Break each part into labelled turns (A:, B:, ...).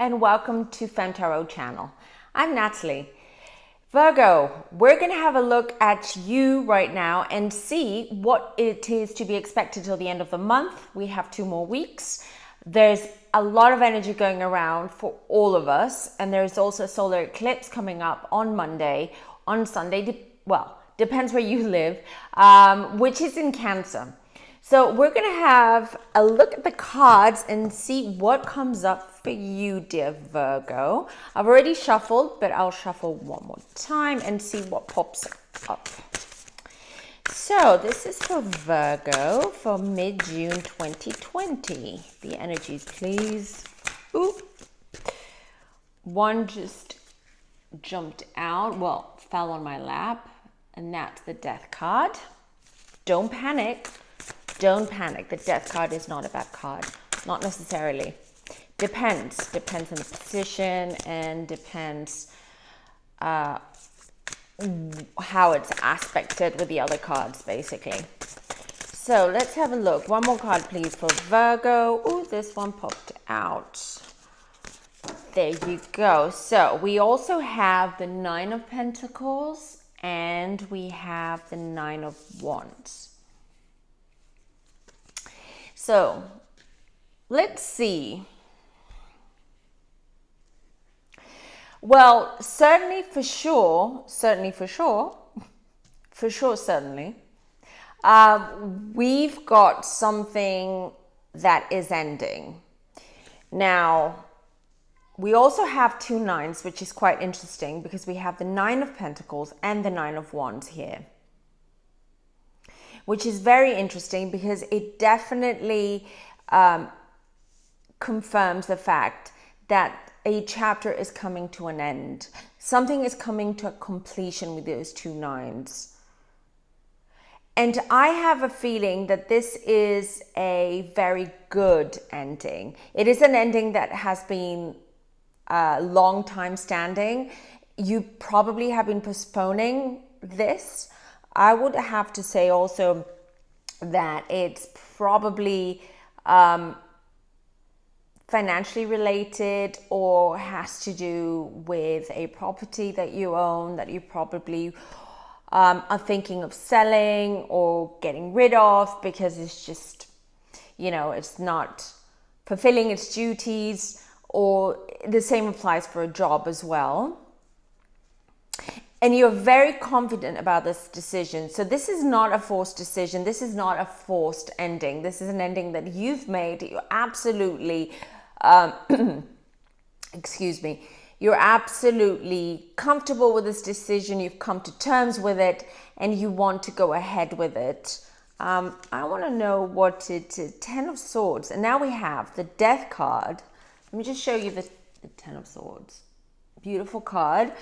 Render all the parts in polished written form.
A: and welcome to Femme Tarot channel. I'm Natalie. Virgo, we're going to have a look at you right now and see what it is to be expected till the end of the month. We have 2 more weeks. There's a lot of energy going around for all of us, and there's also a solar eclipse coming up on Monday, on Sunday, depends where you live, which is in Cancer. So we're going to have a look at the cards and see what comes up for you, dear Virgo. I've already shuffled, but I'll shuffle one more time and see what pops up. So this is for Virgo for mid-June 2020. The energies, please. Ooh. One just jumped out, fell on my lap, and that's the Death card. Don't panic. Don't panic. The Death card is not a bad card. Not necessarily. Depends. Depends on the position and depends how it's aspected with the other cards, basically. So let's have a look. One more card, please, for Virgo. Oh, this one popped out. There you go. So we also have the 9 of Pentacles and we have the 9 of Wands. So let's see. Well, certainly, we've got something that is ending. Now, we also have 2 9s, which is quite interesting because we have the 9 of Pentacles and the 9 of Wands here, which is very interesting because it definitely confirms the fact that a chapter is coming to an end. Something is coming to a completion with those 2 9s. And I have a feeling that this is a very good ending. It is an ending that has been a long time standing. You probably have been postponing this. I would have to say also that it's probably financially related or has to do with a property that you own that you probably are thinking of selling or getting rid of because it's just, it's not fulfilling its duties, or the same applies for a job as well. And you're very confident about this decision. So this is not a forced decision. This is not a forced ending. This is an ending that you've made. You're absolutely, you're absolutely comfortable with this decision. You've come to terms with it and you want to go ahead with it. I want to know what it's 10 of Swords. And now we have the Death card. Let me just show you the 10 of Swords. Beautiful card.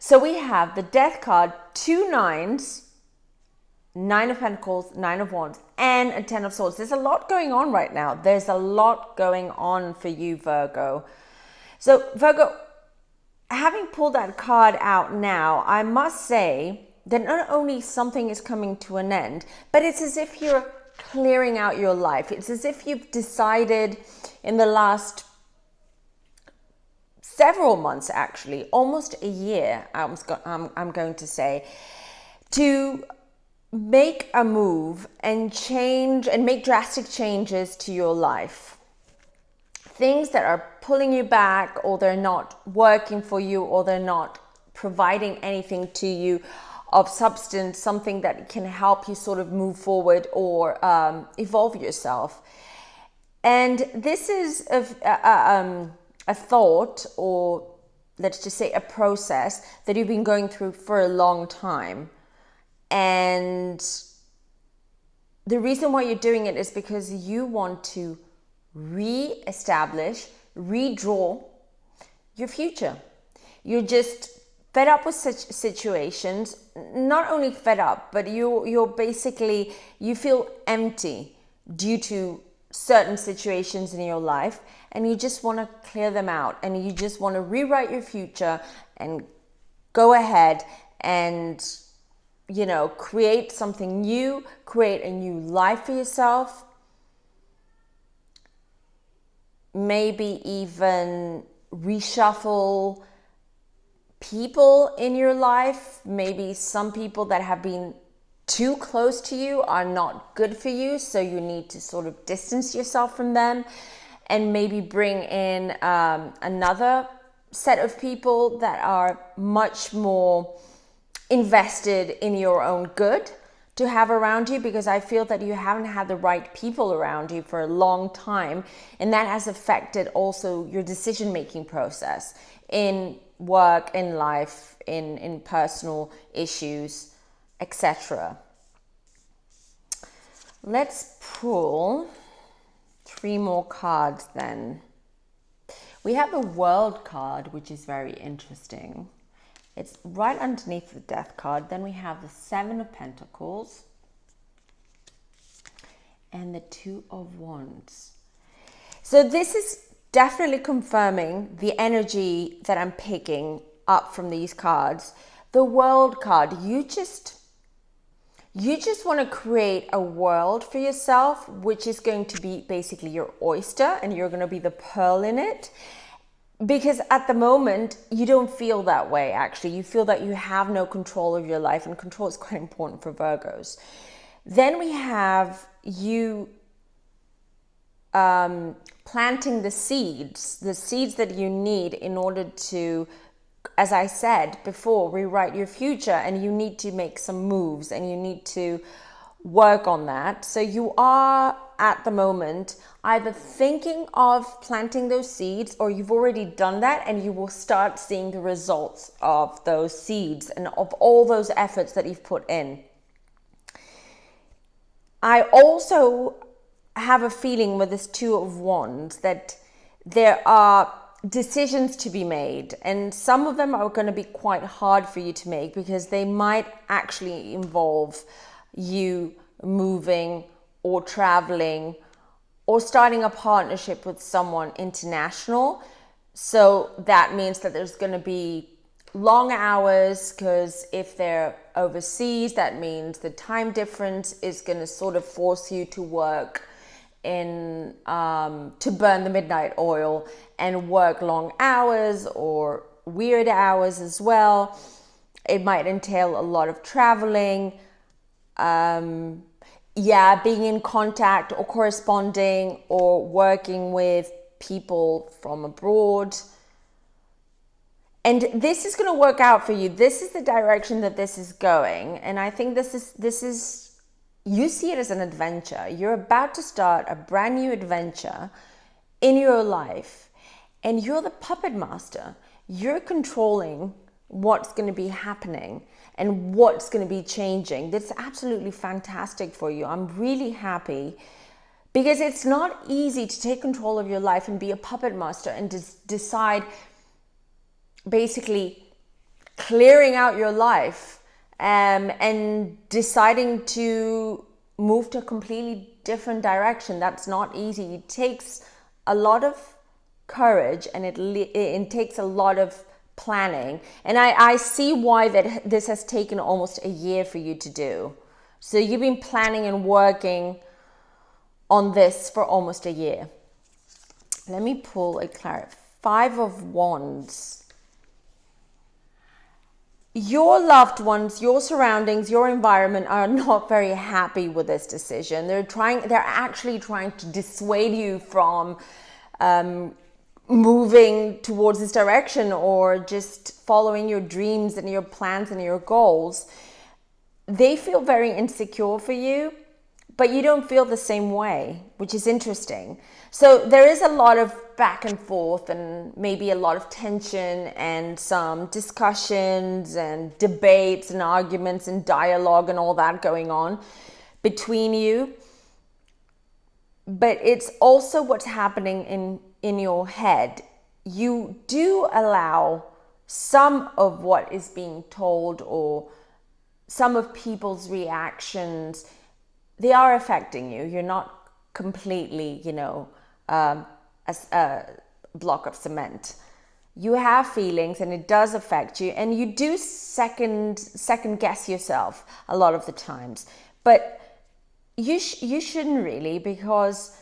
A: So we have the Death card, 2 9s, 9 of Pentacles, 9 of Wands, and a 10 of Swords. There's a lot going on right now. There's a lot going on for you, Virgo. So Virgo, having pulled that card out now, I must say that not only something is coming to an end, but it's as if you're clearing out your life. It's as if you've decided in the last several months, actually, almost a year, I'm going to say, to make a move and change and make drastic changes to your life. Things that are pulling you back, or they're not working for you, or they're not providing anything to you of substance, something that can help you sort of move forward or evolve yourself. And this is a thought, or let's just say a process that you've been going through for a long time. And the reason why you're doing it is because you want to re-establish, redraw your future. You're just fed up with such situations. Not only fed up, but you're basically, you feel empty due to certain situations in your life, and you just want to clear them out, and you just want to rewrite your future and go ahead and create something new, create a new life for yourself. maybe even reshuffle people in your life. Maybe some people that have been too close to you are not good for you, so you need to sort of distance yourself from them and maybe bring in another set of people that are much more invested in your own good to have around you, because I feel that you haven't had the right people around you for a long time, and that has affected also your decision-making process in work, in life, in personal issues, etc. Let's pull 3 more cards then. We have the World card, which is very interesting. It's right underneath the Death card. Then we have the 7 of Pentacles and the 2 of Wands. So this is definitely confirming the energy that I'm picking up from these cards. The World card, you just want to create a world for yourself, which is going to be basically your oyster, and you're going to be the pearl in it. Because at the moment, you don't feel that way, actually. You feel that you have no control of your life, and control is quite important for Virgos. Then we have you planting the seeds that you need in order to, as I said before, rewrite your future, and you need to make some moves and you need to work on that. So you are at the moment either thinking of planting those seeds, or you've already done that, and you will start seeing the results of those seeds and of all those efforts that you've put in. I also have a feeling with this 2 of Wands that there are decisions to be made, and some of them are going to be quite hard for you to make because they might actually involve you moving or traveling or starting a partnership with someone international. So that means that there's going to be long hours, because if they're overseas, that means the time difference is going to sort of force you to work in to burn the midnight oil and work long hours or weird hours as well. It might entail a lot of traveling, being in contact or corresponding or working with people from abroad. And this is going to work out for you. This is the direction that this is going. And I think this is, you see it as an adventure. You're about to start a brand new adventure in your life, and you're the puppet master. You're controlling what's going to be happening and what's going to be changing. That's absolutely fantastic for you. I'm really happy, because it's not easy to take control of your life and be a puppet master and decide, basically clearing out your life and deciding to move to a completely different direction. That's not easy. It takes a lot of courage, and it takes a lot of planning. And I see why that this has taken almost a year for you to do. So you've been planning and working on this for almost a year. Let me pull a clarity. 5 of Wands. Your loved ones, your surroundings, your environment are not very happy with this decision. They're actually trying to dissuade you from moving towards this direction, or just following your dreams and your plans and your goals. They feel very insecure for you, but you don't feel the same way, which is interesting. So there is a lot of back and forth, and maybe a lot of tension, and some discussions and debates and arguments and dialogue and all that going on between you. But it's also what's happening in your head. You do allow some of what is being told, or some of people's reactions, they are affecting you. You're not completely, as a block of cement. You have feelings, and it does affect you, and you do second guess yourself a lot of the times. But you shouldn't really, because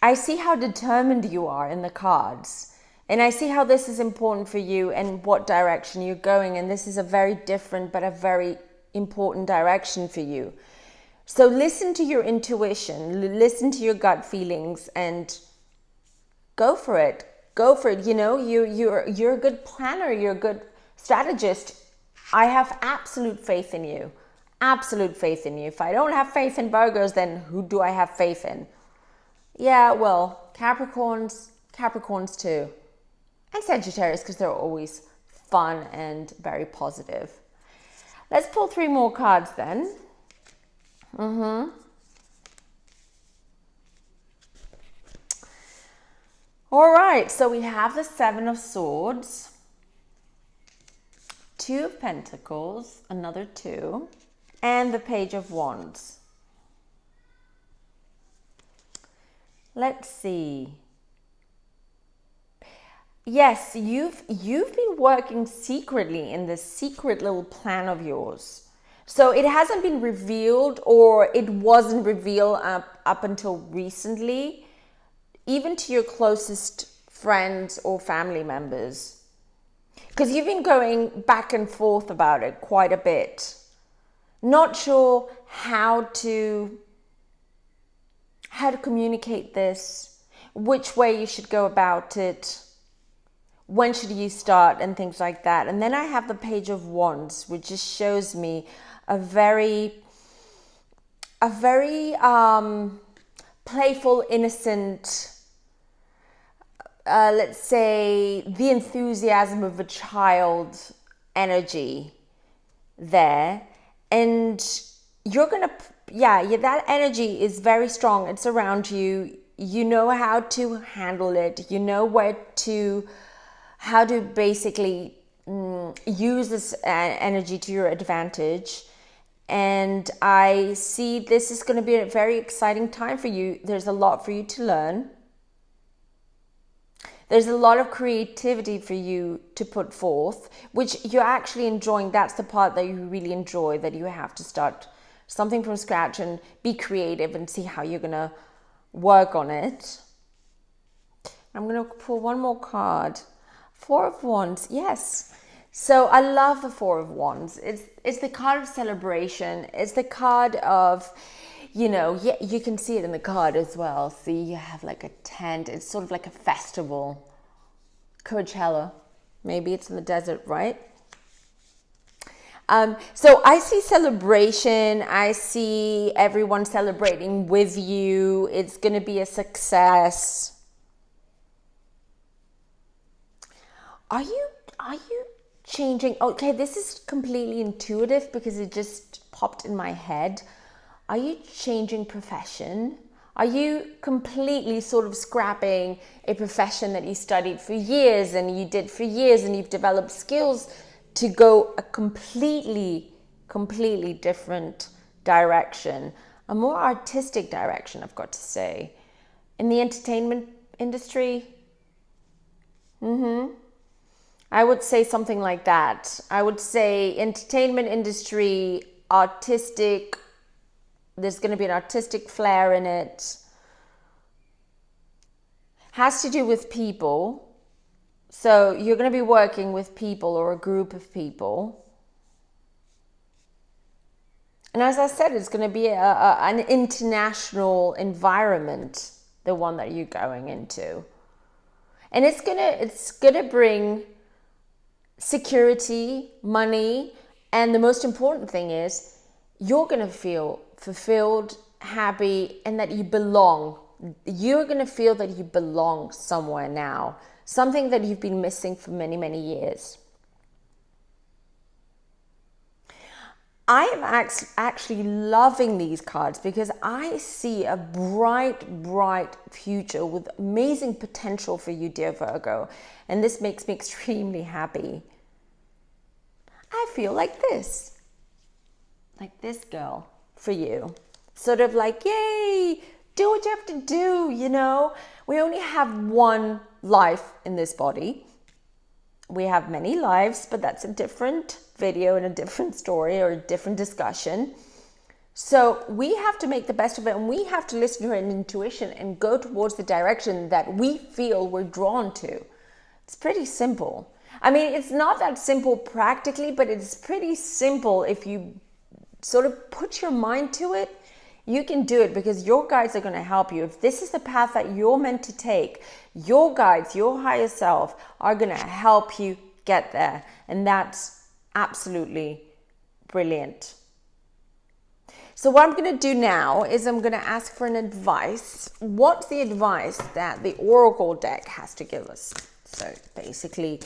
A: I see how determined you are in the cards. And I see how this is important for you and what direction you're going. And this is a very different but a very important direction for you. So listen to your intuition, listen to your gut feelings, and go for it. Go for it. You know, you're a good planner. You're a good strategist. I have absolute faith in you. Absolute faith in you. If I don't have faith in Virgos, then who do I have faith in? Yeah, well, Capricorns too. And Sagittarius, because they're always fun and very positive. Let's pull 3 more cards then. All right, so we have the 7 of Swords, 2 of Pentacles, another 2, and the Page of Wands. Let's see. Yes, you've been working secretly in this secret little plan of yours. So it hasn't been revealed, or it wasn't revealed up until recently, even to your closest friends or family members. Because you've been going back and forth about it quite a bit. Not sure how to communicate this, which way you should go about it, when should you start, and things like that. And then I have the Page of Wands, which just shows me a very playful, innocent, let's say the enthusiasm of a child energy there. And you're gonna, that energy is very strong. It's around you. You know how to handle it. You know how to basically use this energy to your advantage. And I see this is going to be a very exciting time for you. There's a lot for you to learn. There's a lot of creativity for you to put forth, which you're actually enjoying. That's the part that you really enjoy, that you have to start something from scratch and be creative and see how you're going to work on it. I'm going to pull one more card. 4 of Wands, yes. So I love the 4 of Wands. It's the card of celebration. It's the card of, you can see it in the card as well. See, you have like a tent. It's sort of like a festival. Coachella. Maybe it's in the desert, right? So I see celebration. I see everyone celebrating with you. It's going to be a success. Are you changing? Okay, this is completely intuitive because it just popped in my head. Are you changing profession? Are you completely sort of scrapping a profession that you studied for years and you did for years and you've developed skills to go a completely different direction, a more artistic direction, I've got to say, in the entertainment industry? I would say something like that. I would say entertainment industry, artistic. There's going to be an artistic flair in it. Has to do with people. So you're going to be working with people or a group of people. And as I said, it's going to be an international environment, the one that you're going into. And it's gonna bring security, money, and the most important thing is you're going to feel fulfilled, happy, and that you belong. You're going to feel that you belong somewhere now, something that you've been missing for many, many years. I am actually loving these cards because I see a bright future with amazing potential for you, dear Virgo. And this makes me extremely happy. I feel like this girl for you. Sort of like, yay, do what you have to do, We only have one life in this body. We have many lives, but that's a different video and a different story or a different discussion. So we have to make the best of it, and we have to listen to our intuition and go towards the direction that we feel we're drawn to. It's pretty simple. I mean, it's not that simple practically, but it's pretty simple if you sort of put your mind to it. You can do it because your guides are going to help you. If this is the path that you're meant to take, your guides, your higher self are going to help you get there. And that's absolutely brilliant. So what I'm going to do now is I'm going to ask for an advice. What's the advice that the Oracle deck has to give us? So basically,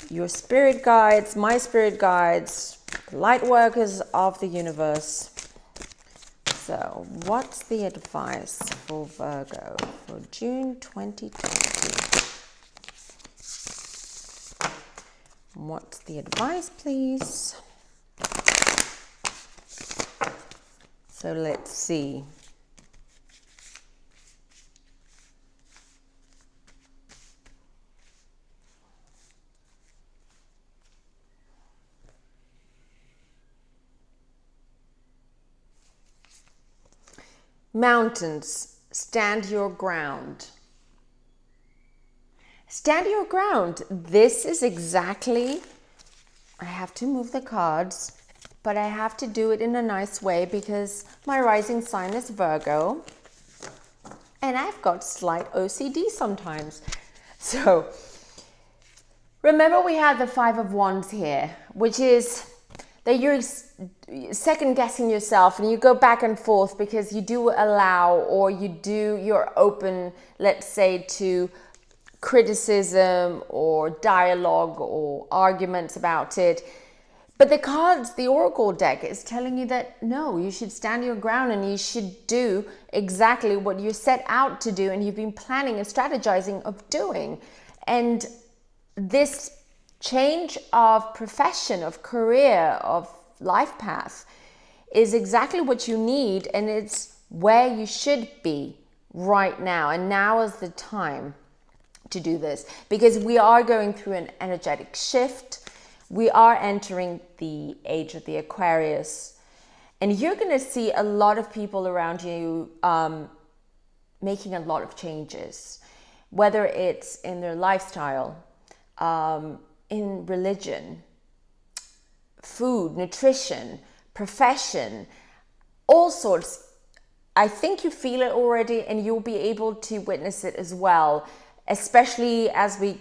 A: your spirit guides, my spirit guides, light workers of the universe. So what's the advice for Virgo for June 2020? What's the advice, please? So let's see. Mountains, stand your ground. Stand your ground. This is exactly, I have to move the cards, but I have to do it in a nice way because my rising sign is Virgo and I've got slight OCD sometimes. So remember we have the Five of Wands here, which is that you're second guessing yourself and you go back and forth because you do allow, or you're open, let's say, to criticism or dialogue or arguments about it. But the cards, the Oracle deck is telling you that no, you should stand your ground and you should do exactly what you set out to do and you've been planning and strategizing of doing. And this change of profession, of career, of life path is exactly what you need, and it's where you should be right now. And now is the time to do this because we are going through an energetic shift. We are entering the age of the Aquarius, and you're going to see a lot of people around you making a lot of changes, whether it's in their lifestyle, in religion, food, nutrition, profession, all sorts. I think you feel it already, and you'll be able to witness it as well, especially as we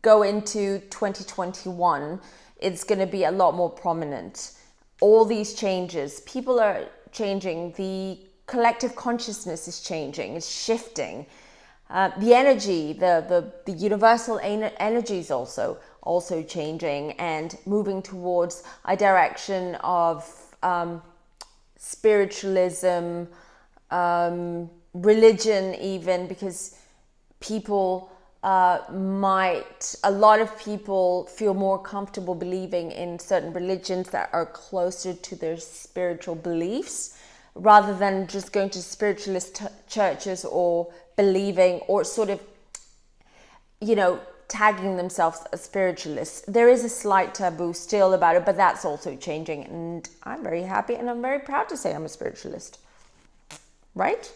A: go into 2021. It's going to be a lot more prominent. All these changes, people are changing, the collective consciousness is changing, it's shifting. The energy, the universal energy is also changing and moving towards a direction of spiritualism, religion even, because people a lot of people feel more comfortable believing in certain religions that are closer to their spiritual beliefs rather than just going to spiritualist churches or believing or sort of, tagging themselves as spiritualists. There is a slight taboo still about it, but that's also changing. And I'm very happy and I'm very proud to say I'm a spiritualist. Right?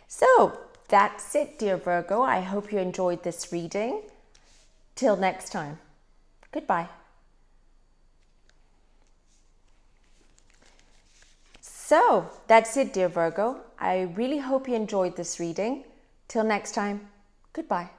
A: So that's it, dear Virgo. I hope you enjoyed this reading. Till next time. Goodbye. So that's it, dear Virgo. I really hope you enjoyed this reading. Till next time. Goodbye.